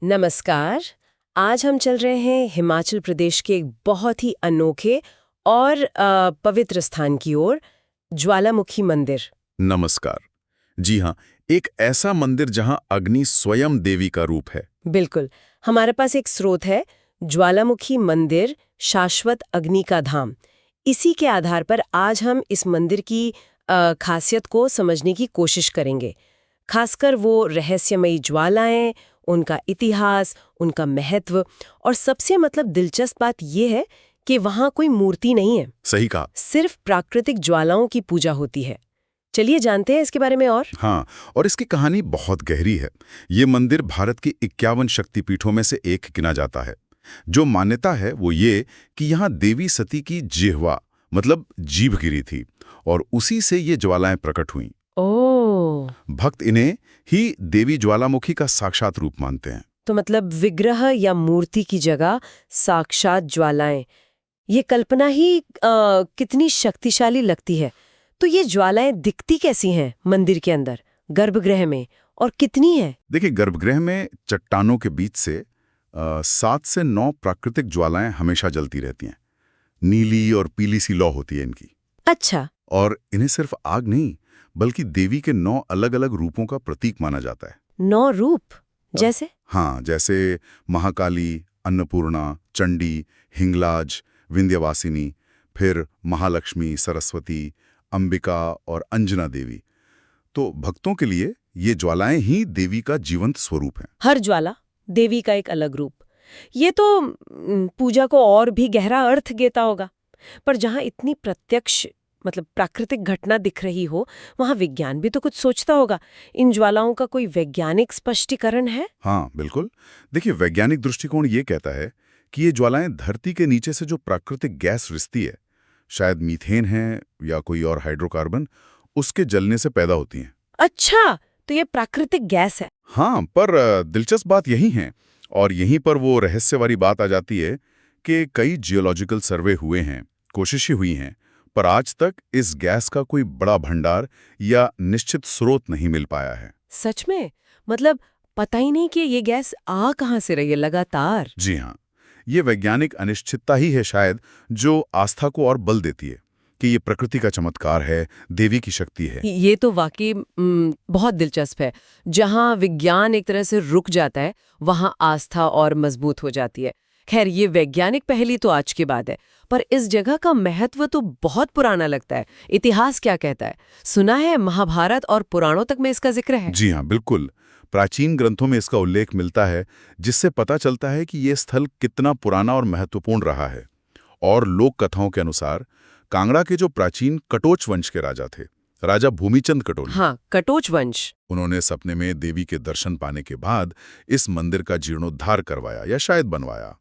नमस्कार। आज हम चल रहे हैं हिमाचल प्रदेश के एक बहुत ही अनोखे और पवित्र स्थान की ओर, ज्वालामुखी मंदिर। नमस्कार। जी हाँ, एक ऐसा मंदिर जहां अग्नि स्वयं देवी का रूप है। बिल्कुल। हमारे पास एक स्रोत है, ज्वालामुखी मंदिर शाश्वत अग्नि का धाम। इसी के आधार पर आज हम इस मंदिर की खासियत को समझने की कोशिश करेंगे, खासकर वो रहस्यमयी ज्वालाएं, उनका इतिहास, उनका महत्व, और सबसे दिलचस्प बात यह है कि वहाँ कोई मूर्ति नहीं है। सही कहा। सिर्फ प्राकृतिक ज्वालाओं की पूजा होती है। चलिए जानते हैं इसके बारे में और। हाँ, और इसकी कहानी बहुत गहरी है। ये मंदिर भारत की 51 शक्तिपीठों में से एक गिना जाता है। जो मान्यता है वो ये कि यहाँ देवी सती की जिह्वा मतलब जीभ गिरी थी और उसी से ये ज्वालाएं प्रकट हुईं। ओह, भक्त इन्हें ही देवी ज्वालामुखी का साक्षात रूप मानते हैं। तो विग्रह या मूर्ति की जगह साक्षात ज्वालाएं, ये कल्पना ही कितनी शक्तिशाली लगती है। तो ये ज्वालाएं दिखती कैसी हैं मंदिर के अंदर, गर्भगृह में, और कितनी है? देखिए, गर्भगृह में चट्टानों के बीच से 7 से 9 प्राकृतिक ज्वालाएं हमेशा जलती रहती हैं। नीली और पीली सी लौ होती है इनकी। अच्छा। और इन्हें सिर्फ आग नहीं बल्कि देवी के 9 अलग-अलग रूपों का प्रतीक माना जाता है। 9 रूप? जैसे? हाँ, जैसे महाकाली, अन्नपूर्णा, चंडी, हिंगलाज, विंध्यवासिनी, फिर महालक्ष्मी, सरस्वती, अंबिका और अंजना देवी। तो भक्तों के लिए ये ज्वालाएं ही देवी का जीवंत स्वरूप हैं। हर ज्वाला देवी का एक अलग रूप। ये तो पूजा को और भी गहरा अर्थ देता होगा। पर जहाँ इतनी प्रत्यक्ष प्राकृतिक घटना दिख रही हो, वहाँ विज्ञान भी तो कुछ सोचता होगा। इन ज्वालाओं का कोई वैज्ञानिक स्पष्टीकरण है? हाँ, बिल्कुल। देखिए, वैज्ञानिक दृष्टिकोण ये कहता है कि ये ज्वालाएं धरती के नीचे से जो प्राकृतिक गैस रिसती है, शायद मीथेन है या कोई और हाइड्रोकार्बन, उसके जलने से पैदा होती हैं। अच्छा, तो ये प्राकृतिक गैस है। हाँ, पर दिलचस्प बात यही है और यहीं पर वो रहस्य वाली बात आ जाती है कि कई जियोलॉजिकल सर्वे हुए हैं, कोशिशें हुई हैं, पर आज तक इस गैस का कोई बड़ा भंडार या निश्चित स्रोत नहीं मिल पाया है। सच में? पता ही नहीं कि ये गैस आ कहाँ से रही है लगातार। जी हाँ, ये वैज्ञानिक अनिश्चितता ही है शायद जो आस्था को और बल देती है कि ये प्रकृति का चमत्कार है, देवी की शक्ति है। ये तो वाकई बहुत दिलचस्प है। जहाँ विज्ञान एक तरह से रुक जाता है, वहाँ आस्था और मजबूत हो जाती है। खैर, ये वैज्ञानिक पहली तो आज की बात है, पर इस जगह का महत्व तो बहुत पुराना लगता है। इतिहास क्या कहता है? सुना है महाभारत और पुराणों तक में इसका जिक्र है। जी हाँ, बिल्कुल। प्राचीन ग्रंथों में इसका उल्लेख मिलता है, जिससे पता चलता है कि ये स्थल कितना पुराना और महत्वपूर्ण रहा है। और लोक कथाओं के अनुसार कांगड़ा के जो प्राचीन कटोच वंश के राजा थे, राजा भूमिचंद कटोली। हाँ, कटोच वंश। उन्होंने सपने में देवी के दर्शन पाने के बाद इस मंदिर का जीर्णोद्धार करवाया या शायद बनवाया।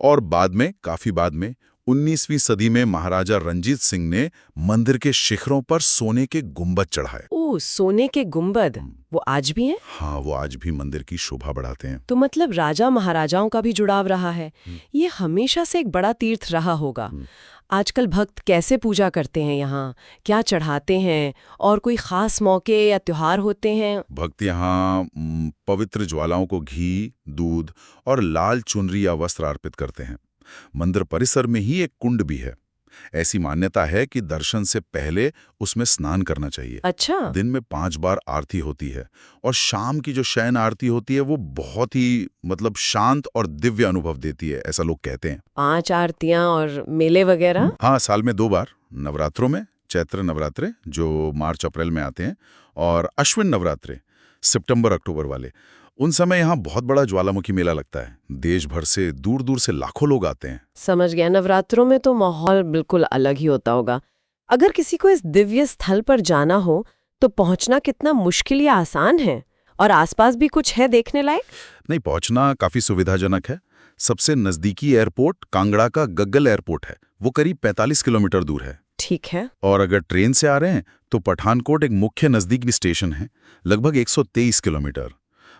और बाद में, काफी बाद में, 19वीं सदी में महाराजा रंजीत सिंह ने मंदिर के शिखरों पर सोने के गुंबद चढ़ाए। ओह, सोने के गुंबद, वो आज भी हैं? हाँ, वो आज भी मंदिर की शोभा बढ़ाते हैं। तो राजा महाराजाओं का भी जुड़ाव रहा है। ये हमेशा से एक बड़ा तीर्थ रहा होगा। आजकल भक्त कैसे पूजा करते हैं यहाँ, क्या चढ़ाते हैं, और कोई खास मौके या त्योहार होते हैं? भक्त यहाँ पवित्र ज्वालाओं को घी, दूध और लाल चुनरी या वस्त्र अर्पित करते हैं। मंदिर परिसर में ही एक कुंड भी है। ऐसी मान्यता है कि दर्शन से पहले उसमें स्नान करना चाहिए। अच्छा। दिन में 5 बार आरती होती है और शाम की जो शयन आरती होती है वो बहुत ही शांत और दिव्य अनुभव देती है, ऐसा लोग कहते हैं। 5 आरतियां और मेले वगैरह? हाँ, साल में 2 बार, नवरात्रों में, चैत्र नवरात्रे जो मार्च अप्रैल में आते हैं, और अश्विन नवरात्रे सितंबर अक्टूबर वाले। उन समय यहाँ बहुत बड़ा ज्वालामुखी मेला लगता है। देश भर से, दूर दूर से लाखों लोग आते हैं। समझ गया। नवरात्रों में तो माहौल बिल्कुल अलग ही होता होगा। अगर किसी को इस दिव्य स्थल पर जाना हो तो पहुंचना कितना मुश्किल या आसान है? और आसपास भी कुछ है देखने लायक? नहीं, पहुंचना काफी सुविधाजनक है। सबसे नजदीकी एयरपोर्ट कांगड़ा का गग्गल एयरपोर्ट है, वो करीब 45 किलोमीटर दूर है। ठीक है। और अगर ट्रेन से आ रहे हैं तो पठानकोट एक मुख्य नजदीकी स्टेशन है, लगभग 123 किलोमीटर।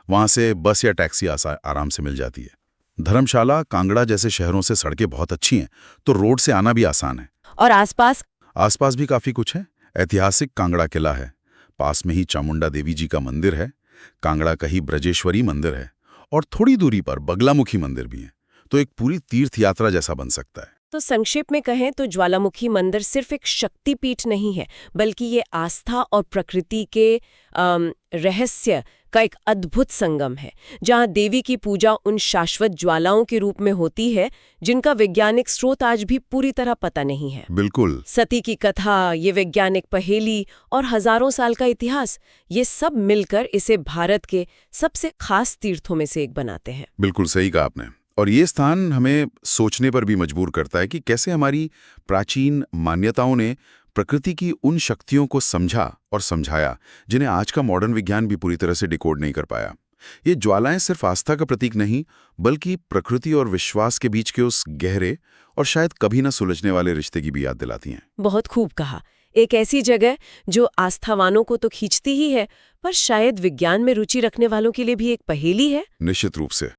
वहां से बस या टैक्सी आराम से मिल जाती है। धर्मशाला, कांगड़ा जैसे शहरों से सड़कें बहुत अच्छी हैं, तो रोड से आना भी आसान है। और आसपास? आसपास भी काफी कुछ है। ऐतिहासिक कांगड़ा किला है, पास में ही चामुंडा देवी जी का मंदिर है, कांगड़ा का ही ब्रजेश्वरी मंदिर है, और थोड़ी दूरी पर बगलामुखी मंदिर भी है, तो एक पूरी तीर्थ यात्रा जैसा बन सकता है। तो संक्षेप में कहें तो ज्वालामुखी मंदिर सिर्फ एक शक्तिपीठ नहीं है, बल्कि ये आस्था और प्रकृति के रहस्य का एक अद्भुत संगम है, जहाँ देवी की पूजा उन शाश्वत ज्वालाओं के रूप में होती है जिनका वैज्ञानिक स्रोत आज भी पूरी तरह पता नहीं है। बिल्कुल। सती की कथा, ये वैज्ञानिक पहेली और हजारों साल का इतिहास, ये सब मिलकर इसे भारत के सबसे खास तीर्थों में से एक बनाते हैं। बिल्कुल सही कहा आपने। और ये स्थान हमें सोचने पर भी मजबूर करता है कि कैसे हमारी प्राचीन मान्यताओं ने प्रकृति की उन शक्तियों को समझा और समझाया जिन्हें आज का मॉडर्न विज्ञान भी पूरी तरह से डिकोड नहीं कर पाया। ये ज्वालाएं सिर्फ आस्था का प्रतीक नहीं, बल्कि प्रकृति और विश्वास के बीच के उस गहरे और शायद कभी न सुलझने वाले रिश्ते की भी याद दिलाती हैं। बहुत खूब कहा। एक ऐसी जगह जो आस्थावानों को तो खींचती ही है, पर शायद विज्ञान में रुचि रखने वालों के लिए भी एक पहेली है। निश्चित रूप से।